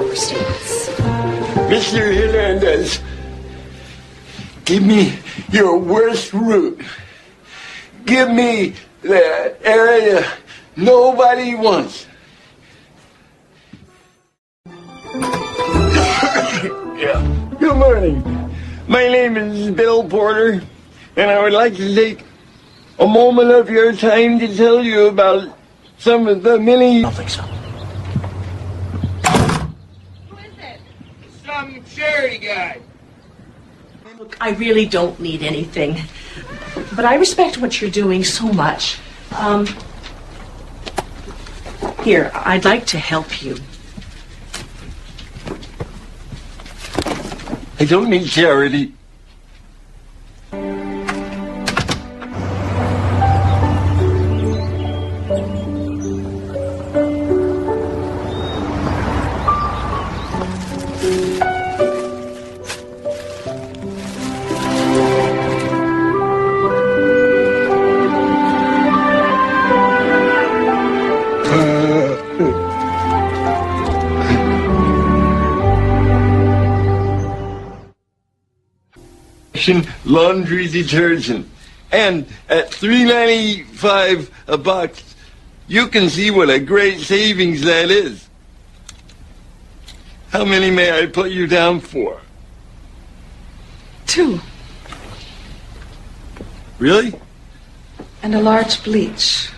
overseas. Mr. Hernandez, give me your worst route. Give me the area nobody wants. Yeah. Good morning. My name is Bill Porter, and I would like to take a moment of your time to tell you about some of the many... I don't think so. Who is it? Some charity guy. Look, I really don't need anything, but I respect what you're doing so much. Here, I'd like to help you. I don't need charity. Laundry detergent, and at $3.95 a box, you can see what a great savings that is. How many may I put you down for? 2. Really? And a large bleach.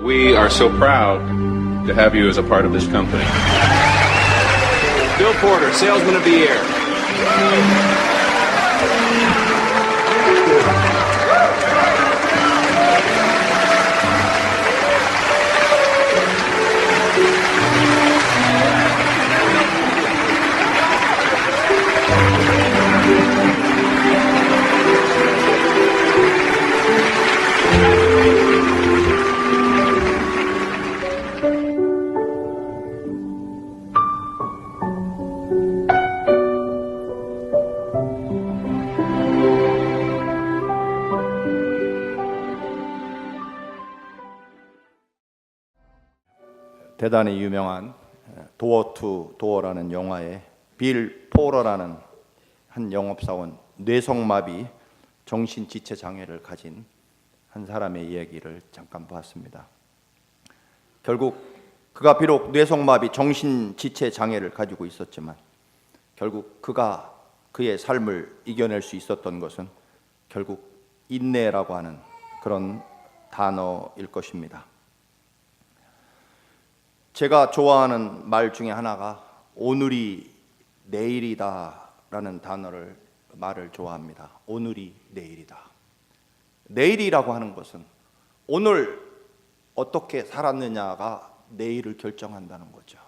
We are so proud to have you as a part of this company. Bill Porter, Salesman of the Year. 대단히 유명한 도어 투 도어라는 영화에 빌 포러라는 한 영업사원, 뇌성마비 정신지체 장애를 가진 한 사람의 이야기를 잠깐 보았습니다. 결국 그가 비록 뇌성마비 정신지체 장애를 가지고 있었지만 결국 그가 그의 삶을 이겨낼 수 있었던 것은 결국 인내라고 하는 그런 단어일 것입니다. 제가 좋아하는 말 중에 하나가 오늘이 내일이다 라는 말을 좋아합니다. 오늘이 내일이다. 내일이라고 하는 것은 오늘 어떻게 살았느냐가 내일을 결정한다는 거죠.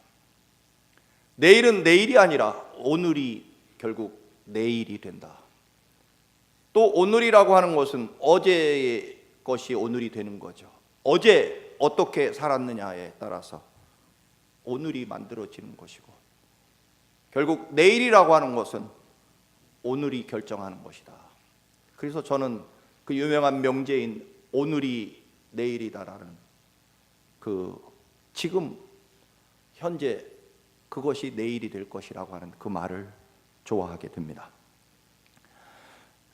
내일은 내일이 아니라 오늘이 결국 내일이 된다. 또 오늘이라고 하는 것은 어제의 것이 오늘이 되는 거죠. 어제 어떻게 살았느냐에 따라서 오늘이 만들어지는 것이고 결국 내일이라고 하는 것은 오늘이 결정하는 것이다. 그래서 저는 그 유명한 명제인 오늘이 내일이다라는 그 지금 현재 그것이 내일이 될 것이라고 하는 그 말을 좋아하게 됩니다.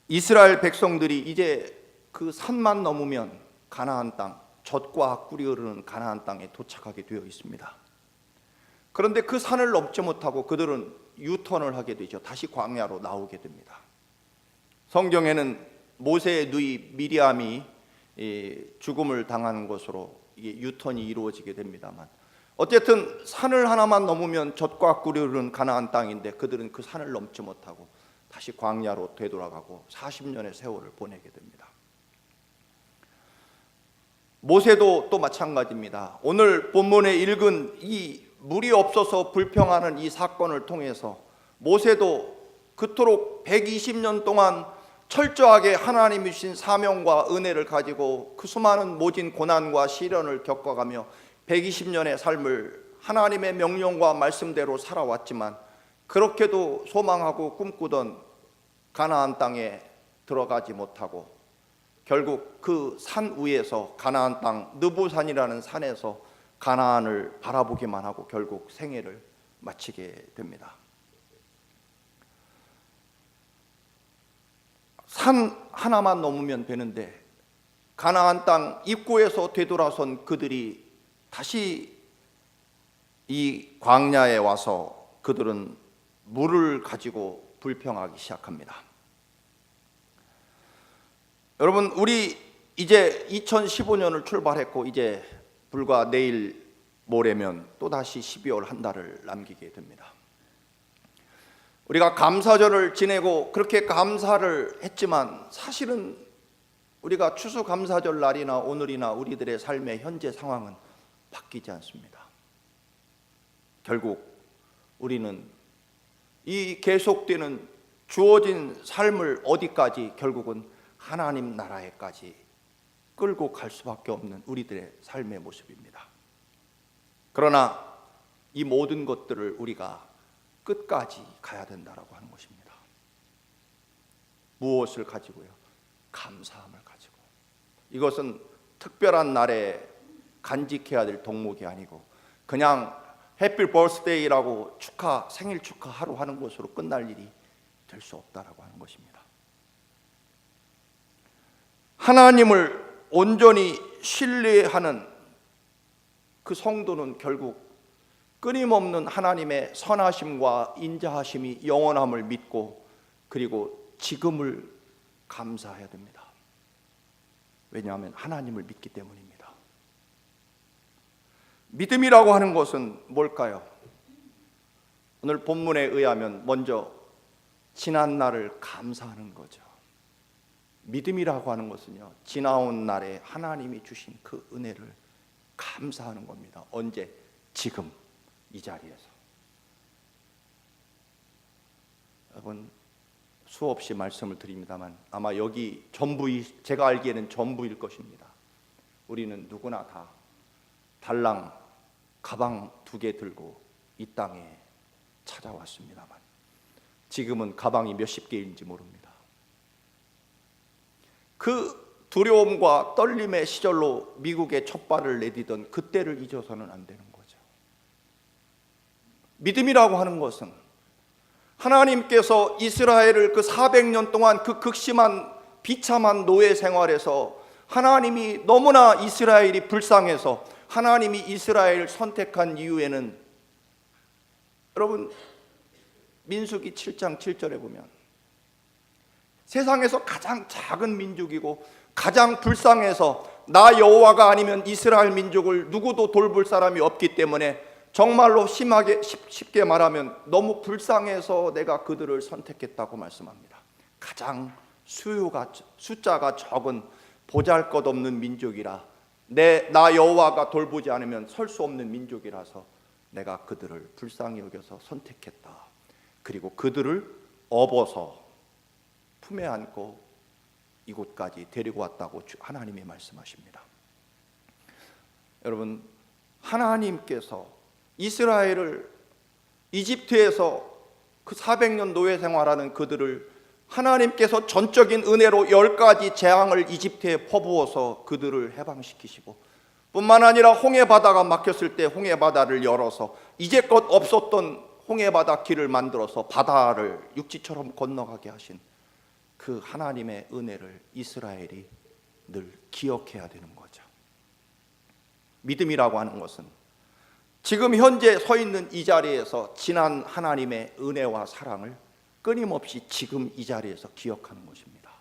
이스라엘 백성들이 이제 그 산만 넘으면 가나안 땅, 젖과 꿀이 흐르는 가나안 땅에 도착하게 되어 있습니다. 그런데 그 산을 넘지 못하고 그들은 유턴을 하게 되죠. 다시 광야로 나오게 됩니다. 성경에는 모세의 누이 미리암이 죽음을 당하는 것으로 이게 유턴이 이루어지게 됩니다만, 어쨌든 산을 하나만 넘으면 젖과 꿀이 흐르는 가나안 땅인데 그들은 그 산을 넘지 못하고 다시 광야로 되돌아가고 40년의 세월을 보내게 됩니다. 모세도 또 마찬가지입니다. 오늘 본문에 읽은 이 물이 없어서 불평하는 이 사건을 통해서 모세도 그토록 120년 동안 철저하게 하나님이 주신 사명과 은혜를 가지고 그 수많은 모진 고난과 시련을 겪어가며 120년의 삶을 하나님의 명령과 말씀대로 살아왔지만, 그렇게도 소망하고 꿈꾸던 가나안 땅에 들어가지 못하고 결국 그 산 위에서, 가나안 땅 느부산이라는 산에서 가나안을 바라보기만 하고 결국 생애를 마치게 됩니다. 산 하나만 넘으면 되는데 가나안 땅 입구에서 되돌아선 그들이 다시 이 광야에 와서 그들은 물을 가지고 불평하기 시작합니다. 여러분, 우리 이제 2015년을 출발했고 이제 불과 내일 모레면 또다시 12월 한 달을 남기게 됩니다. 우리가 감사절을 지내고 그렇게 감사를 했지만 사실은 우리가 추수감사절 날이나 오늘이나 우리들의 삶의 현재 상황은 바뀌지 않습니다. 결국 우리는 이 계속되는 주어진 삶을 어디까지, 결국은 하나님 나라에까지 끌고 갈 수밖에 없는 우리들의 삶의 모습입니다. 그러나 이 모든 것들을 우리가 끝까지 가야 된다라고 하는 것입니다. 무엇을 가지고요? 감사함을 가지고. 이것은 특별한 날에 간직해야 될 덕목이 아니고 그냥 해피 버스데이라고 생일 축하 하루 하는 것으로 끝날 일이 될 수 없다라고 하는 것입니다. 하나님을 온전히 신뢰하는 그 성도는 결국 끊임없는 하나님의 선하심과 인자하심이 영원함을 믿고 그리고 지금을 감사해야 됩니다. 왜냐하면 하나님을 믿기 때문입니다. 믿음이라고 하는 것은 뭘까요? 오늘 본문에 의하면 먼저 지난 날을 감사하는 거죠. 믿음이라고 하는 것은요, 지나온 날에 하나님이 주신 그 은혜를 감사하는 겁니다. 언제? 지금 이 자리에서. 여러분, 수없이 말씀을 드립니다만 아마 여기 제가 알기에는 전부일 것입니다. 우리는 누구나 다 달랑 가방 2개 들고 이 땅에 찾아왔습니다만 지금은 가방이 몇십 개인지 모릅니다. 그 두려움과 떨림의 시절로 미국에 첫 발을 내디던 그때를 잊어서는 안 되는 거죠. 믿음이라고 하는 것은 하나님께서 이스라엘을 그 400년 동안 그 극심한 비참한 노예 생활에서 하나님이 너무나 이스라엘이 불쌍해서 하나님이 이스라엘을 선택한 이유에는, 여러분 민수기 7장 7절에 보면 세상에서 가장 작은 민족이고 가장 불쌍해서 나 여호와가 아니면 이스라엘 민족을 누구도 돌볼 사람이 없기 때문에 정말로 쉽게 말하면 너무 불쌍해서 내가 그들을 선택했다고 말씀합니다. 가장 숫자가 적은 보잘것없는 민족이라 나 여호와가 돌보지 않으면 설 수 없는 민족이라서 내가 그들을 불쌍히 여겨서 선택했다. 그리고 그들을 업어서 품에 안고 이곳까지 데리고 왔다고 하나님이 말씀하십니다. 여러분, 하나님께서 이스라엘을 이집트에서 그 400년 노예 생활하는 그들을 하나님께서 전적인 은혜로 10가지 재앙을 이집트에 퍼부어서 그들을 해방시키시고, 뿐만 아니라 홍해바다가 막혔을 때 홍해바다를 열어서 이제껏 없었던 홍해바다 길을 만들어서 바다를 육지처럼 건너가게 하신 그 하나님의 은혜를 이스라엘이 늘 기억해야 되는 거죠. 믿음이라고 하는 것은 지금 현재 서 있는 이 자리에서 지난 하나님의 은혜와 사랑을 끊임없이 지금 이 자리에서 기억하는 것입니다.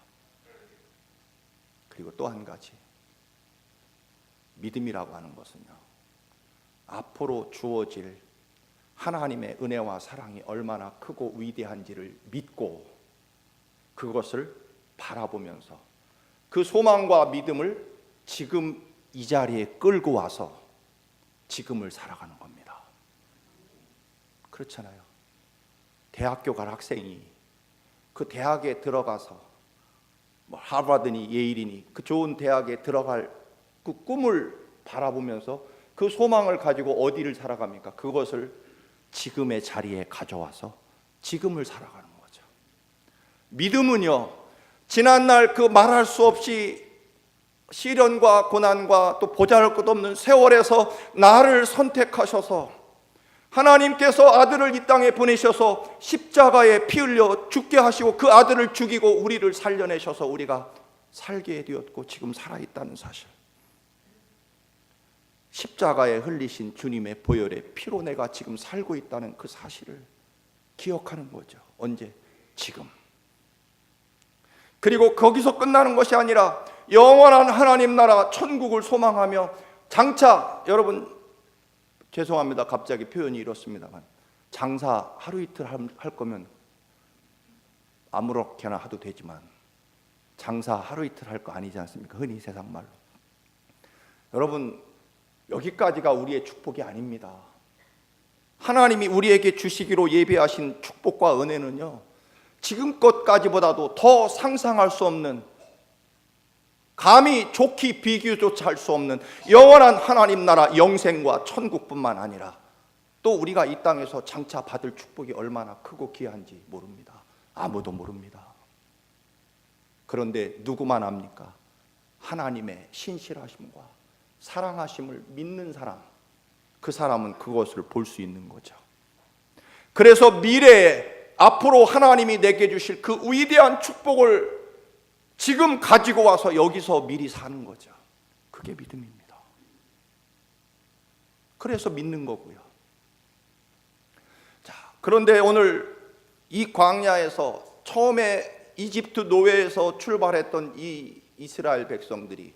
그리고 또 한 가지, 믿음이라고 하는 것은요, 앞으로 주어질 하나님의 은혜와 사랑이 얼마나 크고 위대한지를 믿고 그것을 바라보면서 그 소망과 믿음을 지금 이 자리에 끌고 와서 지금을 살아가는 겁니다. 그렇잖아요. 대학교 갈 학생이 그 대학에 들어가서 뭐 하버드니 예일이니 그 좋은 대학에 들어갈 그 꿈을 바라보면서 그 소망을 가지고 어디를 살아갑니까? 그것을 지금의 자리에 가져와서 지금을 살아가는 거죠. 믿음은요, 지난날 그 말할 수 없이 시련과 고난과 또 보잘것없는 세월에서 나를 선택하셔서 하나님께서 아들을 이 땅에 보내셔서 십자가에 피 흘려 죽게 하시고 그 아들을 죽이고 우리를 살려내셔서 우리가 살게 되었고 지금 살아있다는 사실, 십자가에 흘리신 주님의 보혈의 피로 내가 지금 살고 있다는 그 사실을 기억하는 거죠. 언제? 지금. 그리고 거기서 끝나는 것이 아니라 영원한 하나님 나라 천국을 소망하며 장차, 여러분 죄송합니다, 갑자기 표현이 이렇습니다만, 장사 하루 이틀 할 거면 아무렇게나 해도 되지만 장사 하루 이틀 할 거 아니지 않습니까? 흔히 세상 말로. 여러분, 여기까지가 우리의 축복이 아닙니다. 하나님이 우리에게 주시기로 예비하신 축복과 은혜는요, 지금껏까지보다도 더 상상할 수 없는, 감히 좋게 비교조차 할 수 없는 영원한 하나님 나라 영생과 천국뿐만 아니라 또 우리가 이 땅에서 장차 받을 축복이 얼마나 크고 귀한지 모릅니다. 아무도 모릅니다. 그런데 누구만 압니까? 하나님의 신실하심과 사랑하심을 믿는 사람, 그 사람은 그것을 볼 수 있는 거죠. 그래서 미래에 앞으로 하나님이 내게 주실 그 위대한 축복을 지금 가지고 와서 여기서 미리 사는 거죠. 그게 믿음입니다. 그래서 믿는 거고요. 자, 그런데 오늘 이 광야에서 처음에 이집트 노예에서 출발했던 이 이스라엘 백성들이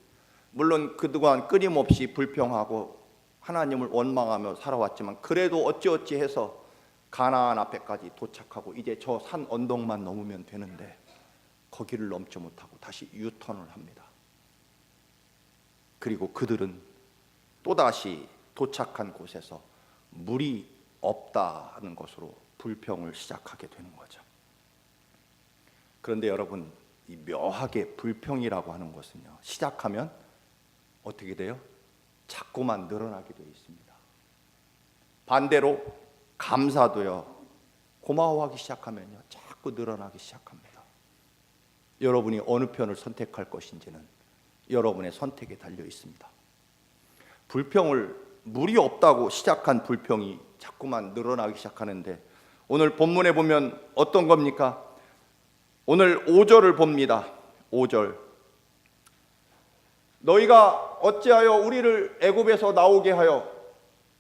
물론 그동안 끊임없이 불평하고 하나님을 원망하며 살아왔지만 그래도 어찌어찌 해서 가나안 앞에까지 도착하고 이제 저 산 언덕만 넘으면 되는데 거기를 넘지 못하고 다시 유턴을 합니다. 그리고 그들은 또다시 도착한 곳에서 물이 없다는 것으로 불평을 시작하게 되는 거죠. 그런데 여러분, 이 묘하게 불평이라고 하는 것은요, 시작하면 어떻게 돼요? 자꾸만 늘어나게 되어 있습니다. 반대로 감사도요, 고마워하기 시작하면요, 자꾸 늘어나기 시작합니다. 여러분이 어느 편을 선택할 것인지는 여러분의 선택에 달려 있습니다. 불평을, 물이 없다고 시작한 불평이 자꾸만 늘어나기 시작하는데 오늘 본문에 보면 어떤 겁니까? 오늘 5절을 봅니다. 5절. 너희가 어찌하여 우리를 애굽에서 나오게 하여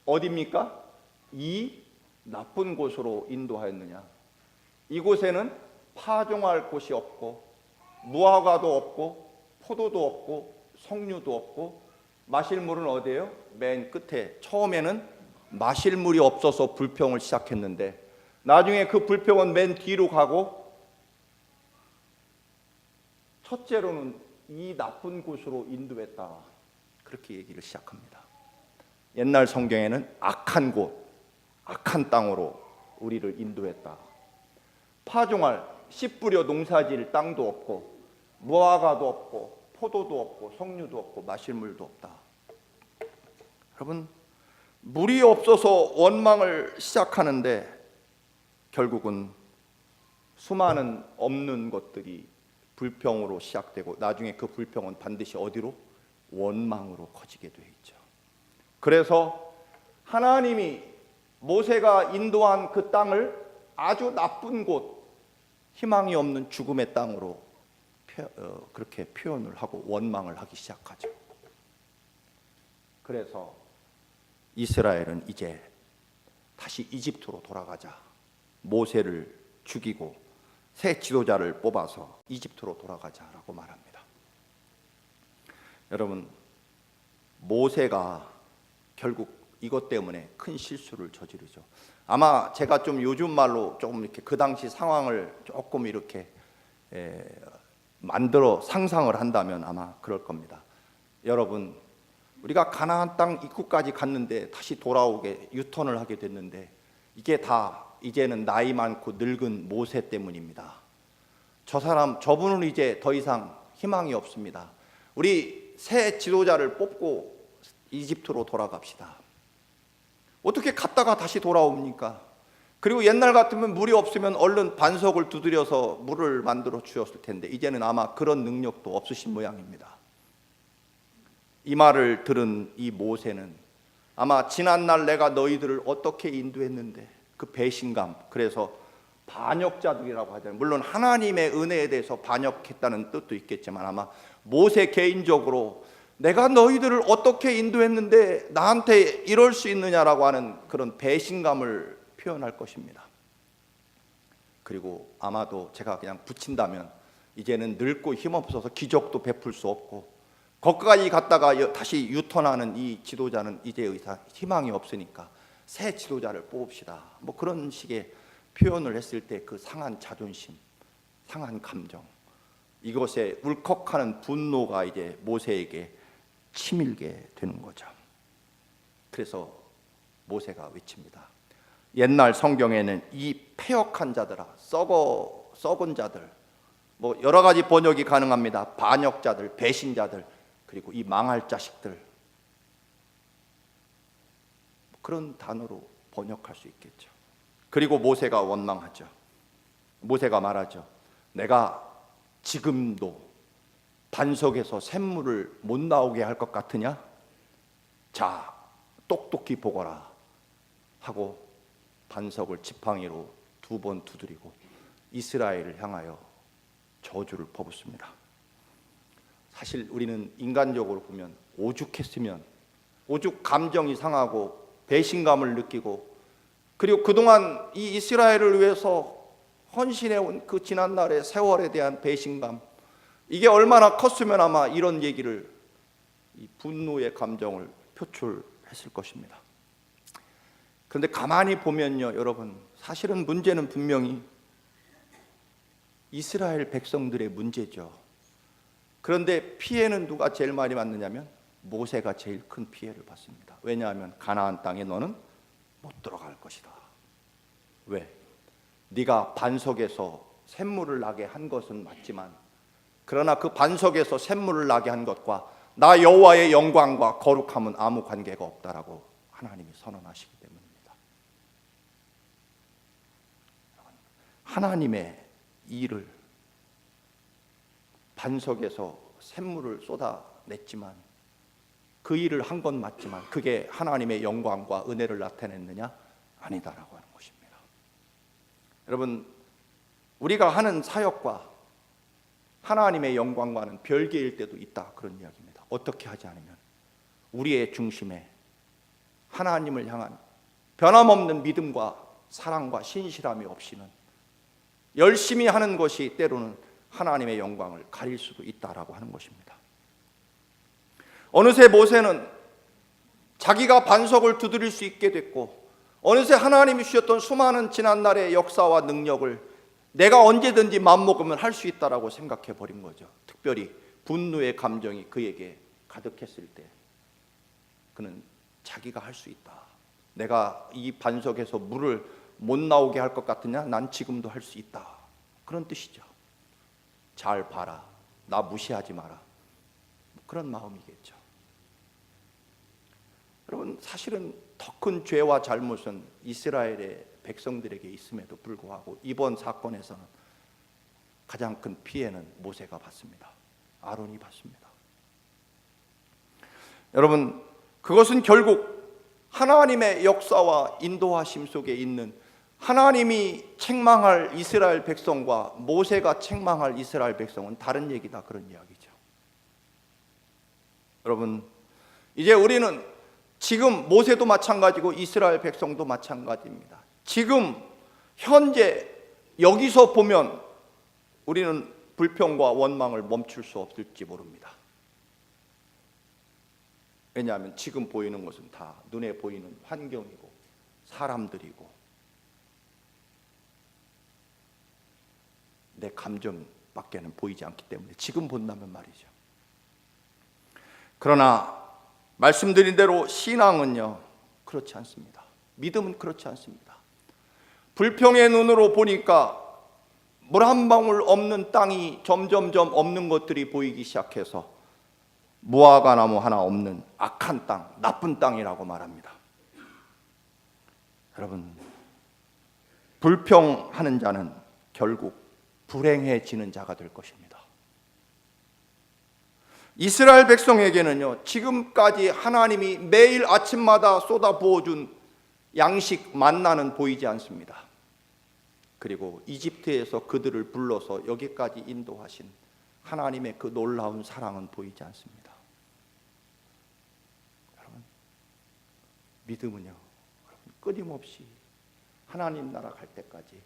어디입니까? 이 나쁜 곳으로 인도하였느냐. 이곳에는 파종할 곳이 없고 무화과도 없고 포도도 없고 석류도 없고 마실 물은 어디예요? 맨 끝에. 처음에는 마실 물이 없어서 불평을 시작했는데 나중에 그 불평은 맨 뒤로 가고 첫째로는 이 나쁜 곳으로 인도했다, 그렇게 얘기를 시작합니다. 옛날 성경에는 악한 곳, 악한 땅으로 우리를 인도했다. 파종할, 씨 뿌려 농사질 땅도 없고 무화과도 없고 포도도 없고 석류도 없고 마실 물도 없다. 여러분, 물이 없어서 원망을 시작하는데 결국은 수많은 없는 것들이 불평으로 시작되고 나중에 그 불평은 반드시 어디로? 원망으로 커지게 되어 있죠. 그래서 하나님이 모세가 인도한 그 땅을 아주 나쁜 곳, 희망이 없는 죽음의 땅으로 그렇게 표현을 하고 원망을 하기 시작하죠. 그래서 이스라엘은 이제 다시 이집트로 돌아가자, 모세를 죽이고 새 지도자를 뽑아서 이집트로 돌아가자라고 말합니다. 여러분, 모세가 결국 이것 때문에 큰 실수를 저지르죠. 아마 제가 좀 요즘 말로 조금 이렇게 그 당시 상황을 조금 이렇게 만들어 상상을 한다면 아마 그럴 겁니다. 여러분, 우리가 가나안 땅 입구까지 갔는데 다시 돌아오게 유턴을 하게 됐는데 이게 다 이제는 나이 많고 늙은 모세 때문입니다. 저분은 이제 더 이상 희망이 없습니다. 우리 새 지도자를 뽑고 이집트로 돌아갑시다. 어떻게 갔다가 다시 돌아옵니까? 그리고 옛날 같으면 물이 없으면 얼른 반석을 두드려서 물을 만들어 주었을 텐데 이제는 아마 그런 능력도 없으신 모양입니다. 이 말을 들은 이 모세는 아마 지난날 내가 너희들을 어떻게 인도했는데 그 배신감, 그래서 반역자들이라고 하잖아요. 물론 하나님의 은혜에 대해서 반역했다는 뜻도 있겠지만 아마 모세 개인적으로 내가 너희들을 어떻게 인도했는데 나한테 이럴 수 있느냐라고 하는 그런 배신감을 표현할 것입니다. 그리고 아마도 제가 그냥 붙인다면 이제는 늙고 힘없어서 기적도 베풀 수 없고 거기까지 갔다가 다시 유턴하는 이 지도자는 이제 의사 희망이 없으니까 새 지도자를 뽑읍시다. 뭐 그런 식의 표현을 했을 때 그 상한 자존심, 상한 감정, 이것에 울컥하는 분노가 이제 모세에게 치밀게 되는 거죠. 그래서 모세가 외칩니다. 옛날 성경에는 이 패역한 자들아, 썩은 자들, 뭐 여러 가지 번역이 가능합니다. 반역자들, 배신자들, 그리고 이 망할 자식들, 그런 단어로 번역할 수 있겠죠. 그리고 모세가 원망하죠. 모세가 말하죠. 내가 지금도 반석에서 샘물을 못 나오게 할 것 같으냐? 자, 똑똑히 보거라 하고 반석을 지팡이로 2번 두드리고 이스라엘을 향하여 저주를 퍼붓습니다. 사실 우리는 인간적으로 보면 오죽했으면, 오죽 감정이 상하고 배신감을 느끼고, 그리고 그동안 이 이스라엘을 위해서 헌신해온 그 지난날의 세월에 대한 배신감, 이게 얼마나 컸으면 아마 이런 얘기를, 이 분노의 감정을 표출했을 것입니다. 그런데 가만히 보면요, 여러분, 사실은 문제는 분명히 이스라엘 백성들의 문제죠. 그런데 피해는 누가 제일 많이 받느냐면 모세가 제일 큰 피해를 받습니다. 왜냐하면 가나안 땅에 너는 못 들어갈 것이다. 왜? 네가 반석에서 샘물을 나게 한 것은 맞지만, 그러나 그 반석에서 샘물을 나게 한 것과 나 여호와의 영광과 거룩함은 아무 관계가 없다라고 하나님이 선언하시기 때문입니다. 하나님의 일을 반석에서 샘물을 쏟아냈지만 그 일을 한 건 맞지만 그게 하나님의 영광과 은혜를 나타냈느냐? 아니다라고 하는 것입니다. 여러분, 우리가 하는 사역과 하나님의 영광과는 별개일 때도 있다, 그런 이야기입니다. 어떻게 하지 않으면 우리의 중심에 하나님을 향한 변함없는 믿음과 사랑과 신실함이 없이는 열심히 하는 것이 때로는 하나님의 영광을 가릴 수도 있다라고 하는 것입니다. 어느새 모세는 자기가 반석을 두드릴 수 있게 됐고, 어느새 하나님이 주셨던 수많은 지난날의 역사와 능력을 내가 언제든지 마음먹으면 할 수 있다라고 생각해 버린 거죠. 특별히 분노의 감정이 그에게 가득했을 때 그는 자기가 할 수 있다. 내가 이 반석에서 물을 못 나오게 할 것 같으냐? 난 지금도 할 수 있다. 그런 뜻이죠. 잘 봐라. 나 무시하지 마라. 그런 마음이겠죠. 여러분, 사실은 더 큰 죄와 잘못은 이스라엘의 백성들에게 있음에도 불구하고 이번 사건에서는 가장 큰 피해는 모세가 받습니다. 아론이 받습니다. 여러분, 그것은 결국 하나님의 역사와 인도하심 속에 있는 하나님이 책망할 이스라엘 백성과 모세가 책망할 이스라엘 백성은 다른 얘기다, 그런 이야기죠. 여러분, 이제 우리는 지금 모세도 마찬가지고 이스라엘 백성도 마찬가지입니다. 지금 현재 여기서 보면 우리는 불평과 원망을 멈출 수 없을지 모릅니다. 왜냐하면 지금 보이는 것은 다 눈에 보이는 환경이고 사람들이고 내 감정밖에는 보이지 않기 때문에 지금 본다면 말이죠. 그러나 말씀드린 대로 신앙은요 그렇지 않습니다. 믿음은 그렇지 않습니다. 불평의 눈으로 보니까 물 한 방울 없는 땅이 점점점 없는 것들이 보이기 시작해서 무화과 나무 하나 없는 악한 땅, 나쁜 땅이라고 말합니다. 여러분, 불평하는 자는 결국 불행해지는 자가 될 것입니다. 이스라엘 백성에게는요, 지금까지 하나님이 매일 아침마다 쏟아 부어준 양식 만나는 보이지 않습니다. 그리고 이집트에서 그들을 불러서 여기까지 인도하신 하나님의 그 놀라운 사랑은 보이지 않습니다. 여러분, 믿음은요, 끊임없이 하나님 나라 갈 때까지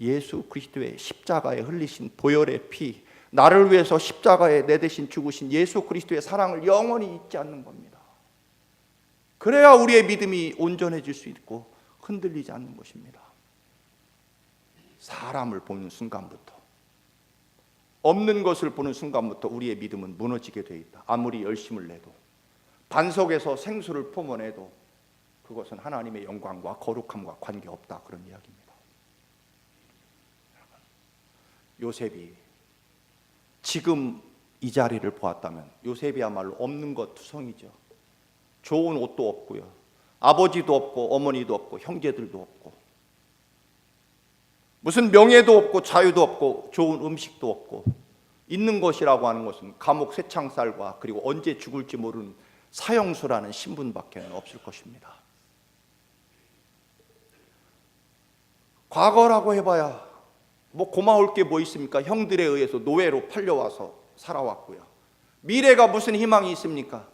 예수 그리스도의 십자가에 흘리신 보혈의 피, 나를 위해서 십자가에 내 대신 죽으신 예수 그리스도의 사랑을 영원히 잊지 않는 겁니다. 그래야 우리의 믿음이 온전해질 수 있고 흔들리지 않는 것입니다. 사람을 보는 순간부터, 없는 것을 보는 순간부터 우리의 믿음은 무너지게 되어 있다. 아무리 열심을 내도, 반석에서 생수를 품어내도 그것은 하나님의 영광과 거룩함과 관계없다, 그런 이야기입니다. 요셉이 지금 이 자리를 보았다면 요셉이야말로 없는 것 투성이죠. 좋은 옷도 없고요, 아버지도 없고 어머니도 없고 형제들도 없고, 무슨 명예도 없고 자유도 없고 좋은 음식도 없고, 있는 것이라고 하는 것은 감옥 쇠창살과 그리고 언제 죽을지 모르는 사형수라는 신분밖에 없을 것입니다. 과거라고 해봐야 뭐 고마울 게 뭐 있습니까? 형들에 의해서 노예로 팔려와서 살아왔고요. 미래가 무슨 희망이 있습니까?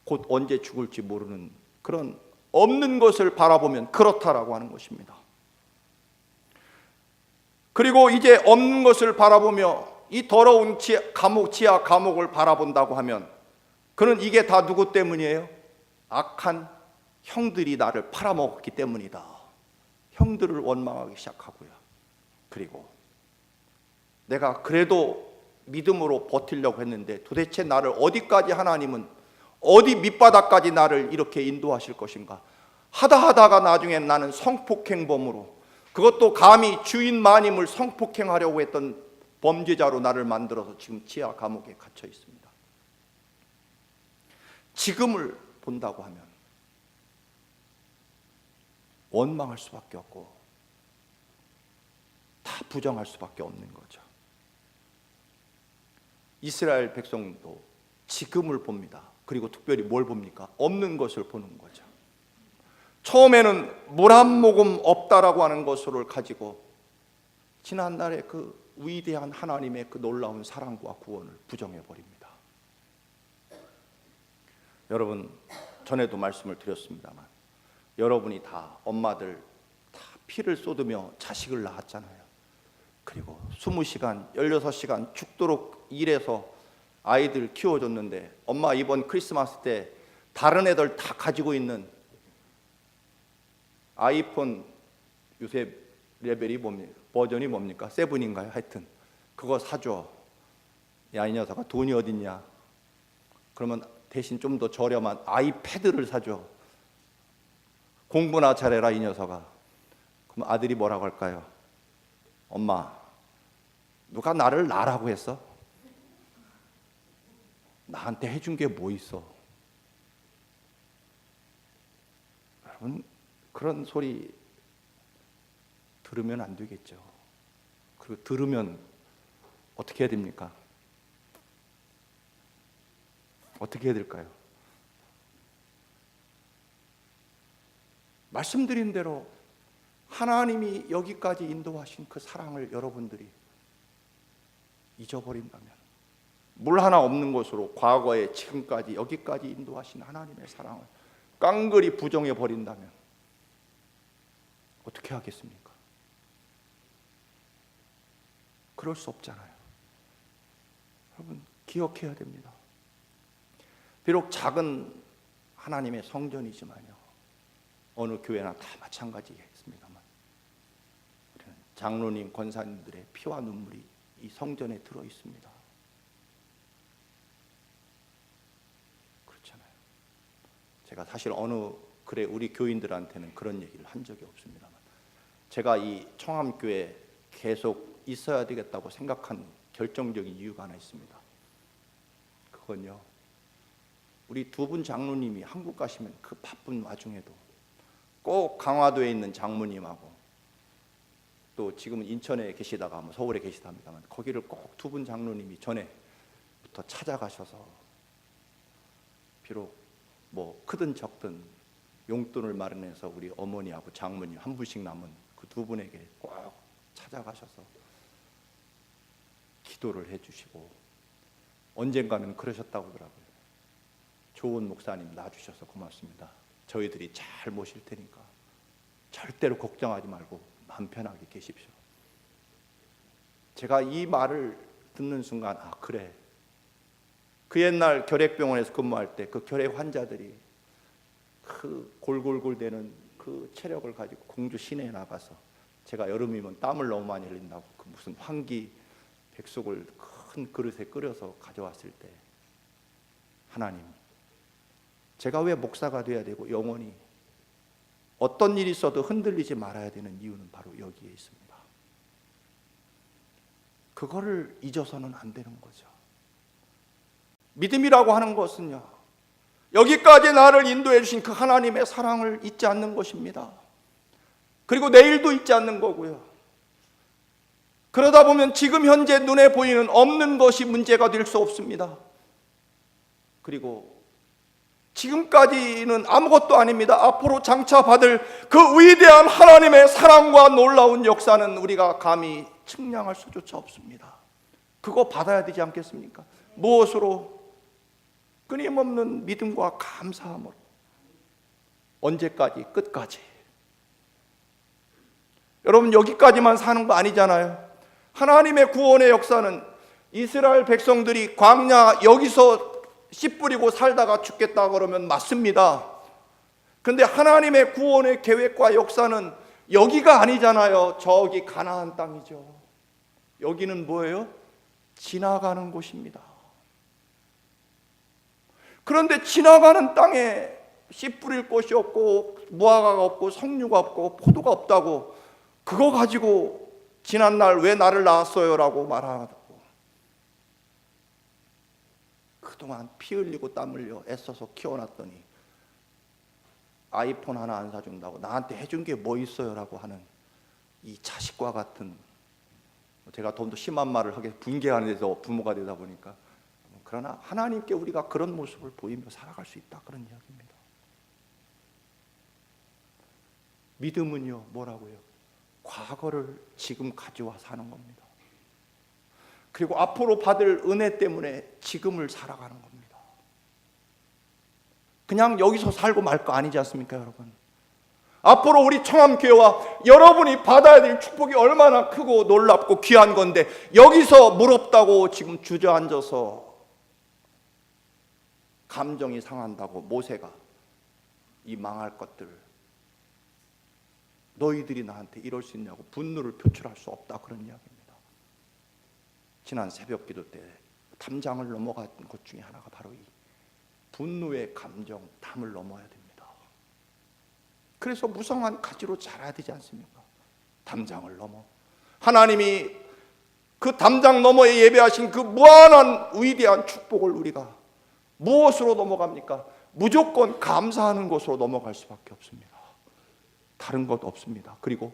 곧 언제 죽을지 모르는 그런 없는 것을 바라보면 그렇다라고 하는 것입니다. 그리고 이제 없는 것을 바라보며 이 더러운 지하 감옥을 바라본다고 하면 그는 이게 다 누구 때문이에요? 악한 형들이 나를 팔아먹었기 때문이다. 형들을 원망하기 시작하고요. 그리고 내가 그래도 믿음으로 버티려고 했는데 도대체 나를 어디까지, 하나님은 어디 밑바닥까지 나를 이렇게 인도하실 것인가 하다가 나중에 나는 성폭행범으로, 그것도 감히 주인 마님을 성폭행하려고 했던 범죄자로 나를 만들어서 지금 지하 감옥에 갇혀 있습니다. 지금을 본다고 하면 원망할 수밖에 없고 다 부정할 수밖에 없는 거죠. 이스라엘 백성도 지금을 봅니다. 그리고 특별히 뭘 봅니까? 없는 것을 보는 거죠. 처음에는 물 한 모금 없다라고 하는 것을 가지고 지난날의 그 위대한 하나님의 그 놀라운 사랑과 구원을 부정해 버립니다. 여러분, 전에도 말씀을 드렸습니다만 여러분이 다 엄마들 다 피를 쏟으며 자식을 낳았잖아요. 그리고 20시간, 16시간 죽도록 일해서 아이들 키워줬는데 엄마 이번 크리스마스 때 다른 애들 다 가지고 있는 아이폰 요새 레벨이 뭡니까? 버전이 뭡니까? 7인가요? 하여튼 그거 사줘. 야, 이 녀석아 돈이 어딨냐? 그러면 대신 좀 더 저렴한 아이패드를 사줘. 공부나 잘해라 이 녀석아. 그럼 아들이 뭐라고 할까요? 엄마, 누가 나를 나라고 했어? 나한테 해준 게 뭐 있어? 여러분, 그런 소리 들으면 안 되겠죠. 그리고 들으면 어떻게 해야 됩니까? 어떻게 해야 될까요? 말씀드린 대로 하나님이 여기까지 인도하신 그 사랑을 여러분들이 잊어버린다면, 물 하나 없는 곳으로 과거에 지금까지 여기까지 인도하신 하나님의 사랑을 깡그리 부정해 버린다면 어떻게 하겠습니까? 그럴 수 없잖아요. 여러분, 기억해야 됩니다. 비록 작은 하나님의 성전이지만요, 어느 교회나 다 마찬가지겠습니다만 장로님, 권사님들의 피와 눈물이 이 성전에 들어 있습니다. 그렇잖아요. 제가 사실 우리 교인들한테는 그런 얘기를 한 적이 없습니다만, 제가 이 청암교회에 계속 있어야 되겠다고 생각한 결정적인 이유가 하나 있습니다. 그건요, 우리 두 분 장로님이 한국 가시면 그 바쁜 와중에도 꼭 강화도에 있는 장모님하고 또 지금은 인천에 계시다가 서울에 계시답니다만, 거기를 꼭 두 분 장로님이 전에부터 찾아가셔서 비록 뭐 크든 적든 용돈을 마련해서 우리 어머니하고 장모님 한 분씩 남은 그 두 분에게 꼭 찾아가셔서 기도를 해주시고, 언젠가는 그러셨다고 하더라고요. 좋은 목사님 놔주셔서 고맙습니다. 저희들이 잘 모실 테니까 절대로 걱정하지 말고 마음 편하게 계십시오. 제가 이 말을 듣는 순간, 아 그래, 그 옛날 결핵병원에서 근무할 때 그 결핵 환자들이 그 골골골대는 그 체력을 가지고 공주 시내에 나가서, 제가 여름이면 땀을 너무 많이 흘린다고 그 무슨 황기 백숙을 큰 그릇에 끓여서 가져왔을 때, 하나님, 제가 왜 목사가 돼야 되고 영원히 어떤 일이 있어도 흔들리지 말아야 되는 이유는 바로 여기에 있습니다. 그거를 잊어서는 안 되는 거죠. 믿음이라고 하는 것은요, 여기까지 나를 인도해 주신 그 하나님의 사랑을 잊지 않는 것입니다. 그리고 내일도 잊지 않는 거고요. 그러다 보면 지금 현재 눈에 보이는 없는 것이 문제가 될 수 없습니다. 그리고 지금까지는 아무것도 아닙니다. 앞으로 장차 받을 그 위대한 하나님의 사랑과 놀라운 역사는 우리가 감히 측량할 수조차 없습니다. 그거 받아야 되지 않겠습니까? 무엇으로? 끊임없는 믿음과 감사함으로. 언제까지? 끝까지. 여러분, 여기까지만 사는 거 아니잖아요. 하나님의 구원의 역사는 이스라엘 백성들이 광야 여기서 씨 뿌리고 살다가 죽겠다 그러면 맞습니다. 그런데 하나님의 구원의 계획과 역사는 여기가 아니잖아요. 저기 가나안 땅이죠. 여기는 뭐예요? 지나가는 곳입니다. 그런데 지나가는 땅에 씨 뿌릴 곳이 없고 무화과가 없고 석류가 없고 포도가 없다고, 그거 가지고 지난날 왜 나를 낳았어요? 라고 말하고, 그동안 피 흘리고 땀 흘려 애써서 키워놨더니 아이폰 하나 안 사준다고, 나한테 해준 게 뭐 있어요? 라고 하는 이 자식과 같은, 제가 좀 더 심한 말을 하게 분개하는 데서 부모가 되다 보니까, 그러나 하나님께 우리가 그런 모습을 보이며 살아갈 수 있다, 그런 이야기입니다. 믿음은요, 뭐라고요? 과거를 지금 가져와 사는 겁니다. 그리고 앞으로 받을 은혜 때문에 지금을 살아가는 겁니다. 그냥 여기서 살고 말 거 아니지 않습니까, 여러분? 앞으로 우리 청암교회와 여러분이 받아야 될 축복이 얼마나 크고 놀랍고 귀한 건데, 여기서 무럽다고 지금 주저앉아서 감정이 상한다고 모세가 이 망할 것들, 너희들이 나한테 이럴 수 있냐고 분노를 표출할 수 없다, 그런 이야기입니다. 지난 새벽 기도 때 담장을 넘어간 것 중에 하나가 바로 이 분노의 감정, 담을 넘어야 됩니다. 그래서 무성한 가지로 자라야 되지 않습니까? 담장을 넘어 하나님이 그 담장 너머에 예배하신 그 무한한 위대한 축복을 우리가 무엇으로 넘어갑니까? 무조건 감사하는 것으로 넘어갈 수밖에 없습니다. 다른 것 없습니다. 그리고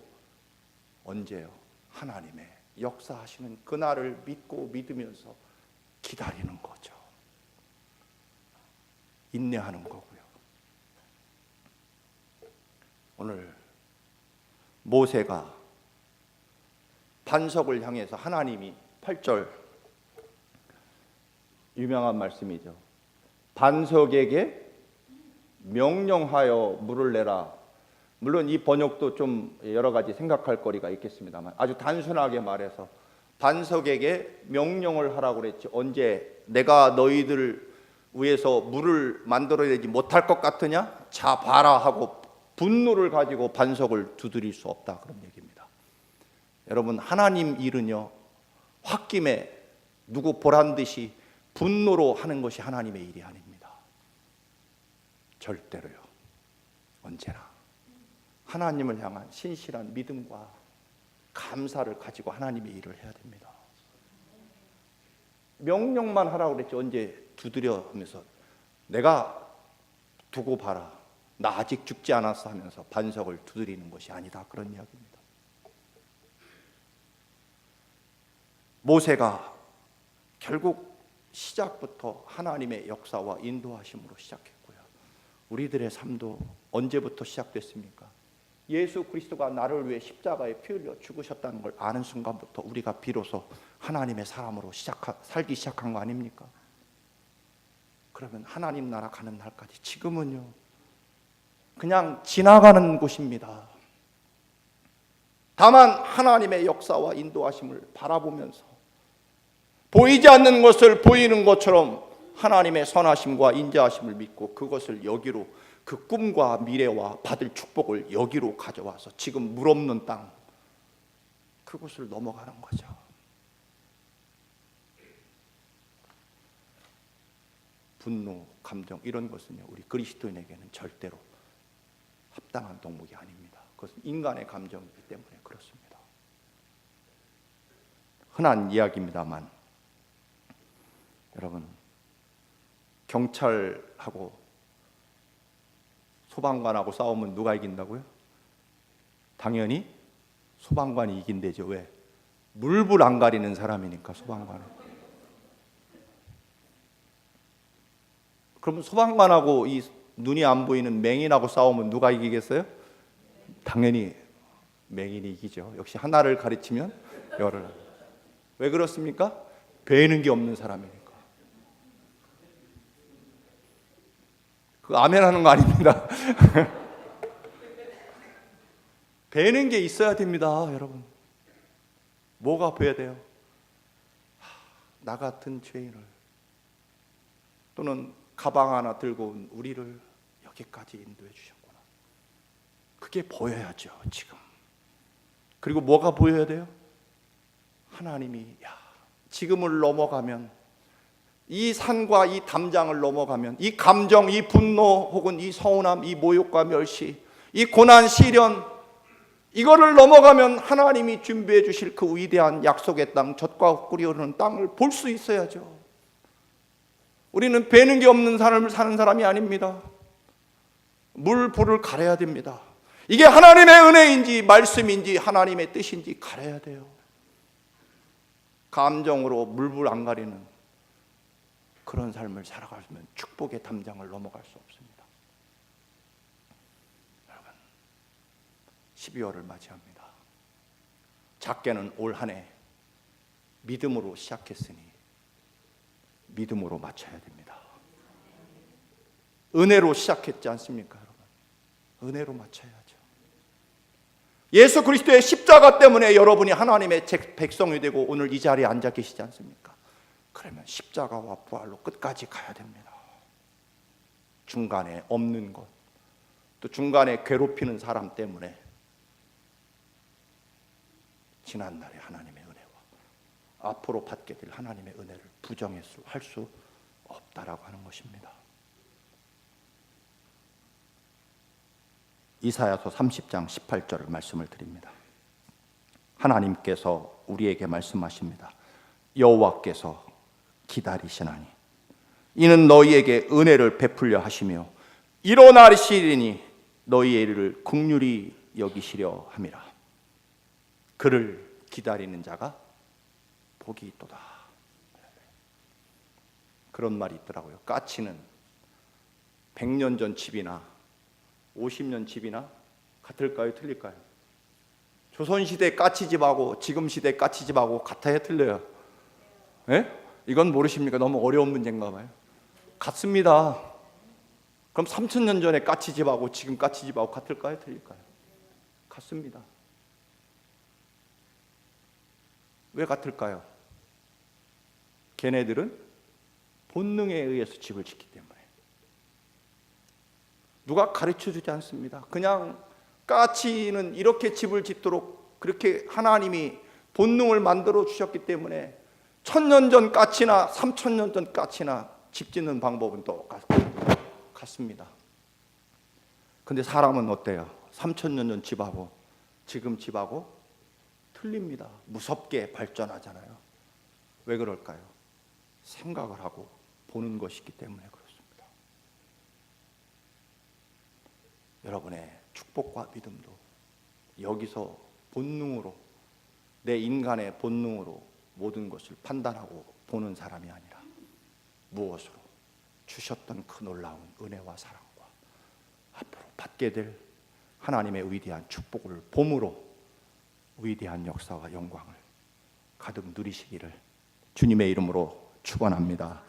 언제요? 하나님의 역사하시는 그날을 믿고 믿으면서 기다리는 거죠. 인내하는 거고요. 오늘 모세가 반석을 향해서 하나님이 8절 유명한 말씀이죠. 반석에게 명령하여 물을 내라. 물론 이 번역도 좀 여러 가지 생각할 거리가 있겠습니다만, 아주 단순하게 말해서 반석에게 명령을 하라고 그랬지, 언제 내가 너희들 위에서 물을 만들어내지 못할 것 같으냐? 자 봐라 하고 분노를 가지고 반석을 두드릴 수 없다, 그런 얘기입니다. 여러분, 하나님 일은요, 홧김에 누구 보란 듯이 분노로 하는 것이 하나님의 일이 아닙니다. 절대로요. 언제나 하나님을 향한 신실한 믿음과 감사를 가지고 하나님의 일을 해야 됩니다. 명령만 하라고 그랬지 언제 두드려 하면서 내가 두고 봐라, 나 아직 죽지 않았어 하면서 반석을 두드리는 것이 아니다, 그런 이야기입니다. 모세가 결국 시작부터 하나님의 역사와 인도하심으로 시작했고요. 우리들의 삶도 언제부터 시작됐습니까? 예수 그리스도가 나를 위해 십자가에 피 흘려 죽으셨다는 걸 아는 순간부터 우리가 비로소 하나님의 사람으로 살기 시작한 거 아닙니까? 그러면 하나님 나라 가는 날까지 지금은요, 그냥 지나가는 곳입니다. 다만 하나님의 역사와 인도하심을 바라보면서 보이지 않는 것을 보이는 것처럼 하나님의 선하심과 인자하심을 믿고 그것을 여기로, 그 꿈과 미래와 받을 축복을 여기로 가져와서 지금 물 없는 땅, 그곳을 넘어가는 거죠. 분노, 감정, 이런 것은요, 우리 그리스도인에게는 절대로 합당한 덕목이 아닙니다. 그것은 인간의 감정이기 때문에 그렇습니다. 흔한 이야기입니다만, 여러분, 경찰하고 소방관하고 싸우면 누가 이긴다고요? 당연히 소방관이 이긴대죠. 왜? 물불 안 가리는 사람이니까, 소방관은. 그러면 소방관하고 이 눈이 안 보이는 맹인하고 싸우면 누가 이기겠어요? 당연히 맹인이 이기죠. 역시 하나를 가르치면 열을. 왜 그렇습니까? 배는 게 없는 사람이니까. 그 아멘 하는 거 아닙니다. 배는 게 있어야 됩니다, 여러분. 뭐가 배야 돼요? 나 같은 죄인을, 또는 가방 하나 들고 온 우리를 여기까지 인도해 주셨구나. 그게 보여야죠, 지금. 그리고 뭐가 보여야 돼요? 하나님이 지금을 넘어가면, 이 산과 이 담장을 넘어가면, 이 감정, 이 분노 혹은 이 서운함, 이 모욕과 멸시, 이 고난, 시련, 이거를 넘어가면 하나님이 준비해 주실 그 위대한 약속의 땅, 젖과 꿀이 흐르는 땅을 볼 수 있어야죠. 우리는 배는 게 없는 삶을 사는 사람이 아닙니다. 물, 불을 가려야 됩니다. 이게 하나님의 은혜인지 말씀인지 하나님의 뜻인지 가려야 돼요. 감정으로 물불 안 가리는 그런 삶을 살아가면 축복의 담장을 넘어갈 수 없습니다. 여러분, 12월을 맞이합니다. 작게는 올 한 해 믿음으로 시작했으니 믿음으로 마쳐야 됩니다. 은혜로 시작했지 않습니까, 여러분? 은혜로 마쳐야죠. 예수 그리스도의 십자가 때문에 여러분이 하나님의 백성이 되고 오늘 이 자리에 앉아 계시지 않습니까? 그러면 십자가와 부활로 끝까지 가야 됩니다. 중간에 없는 것, 또 중간에 괴롭히는 사람 때문에 지난날의 하나님의 은혜와 앞으로 받게 될 하나님의 은혜를 부정할 수 없다라고 하는 것입니다. 이사야서 30장 18절을 말씀을 드립니다. 하나님께서 우리에게 말씀하십니다. 여호와께서 기다리시나니 이는 너희에게 은혜를 베풀려 하시며 일어나시리니 너희의 일을 긍휼히 여기시려 함이라. 그를 기다리는 자가 복이 있도다. 그런 말이 있더라고요. 까치는 100년 전 집이나 50년 집이나 같을까요? 틀릴까요? 조선시대 까치집하고 지금 시대 까치집하고 같아요? 틀려요? 예? 이건 모르십니까? 너무 어려운 문제인가 봐요. 같습니다. 그럼 3000년 전에 까치집하고 지금 까치집하고 같을까요? 틀릴까요? 같습니다. 왜 같을까요? 걔네들은 본능에 의해서 집을 짓기 때문에. 누가 가르쳐 주지 않습니다. 그냥 까치는 이렇게 집을 짓도록 그렇게 하나님이 본능을 만들어 주셨기 때문에 1000년 전 까치나 3000년 전 까치나 집 짓는 방법은 똑같습니다. 근데 사람은 어때요? 3000년 전 집하고 지금 집하고 틀립니다. 무섭게 발전하잖아요. 왜 그럴까요? 생각을 하고 보는 것이기 때문에 그렇습니다. 여러분의 축복과 믿음도 여기서 본능으로, 내 인간의 본능으로 모든 것을 판단하고 보는 사람이 아니라 무엇으로? 주셨던 그 놀라운 은혜와 사랑과 앞으로 받게 될 하나님의 위대한 축복을 봄으로 위대한 역사와 영광을 가득 누리시기를 주님의 이름으로 축원합니다.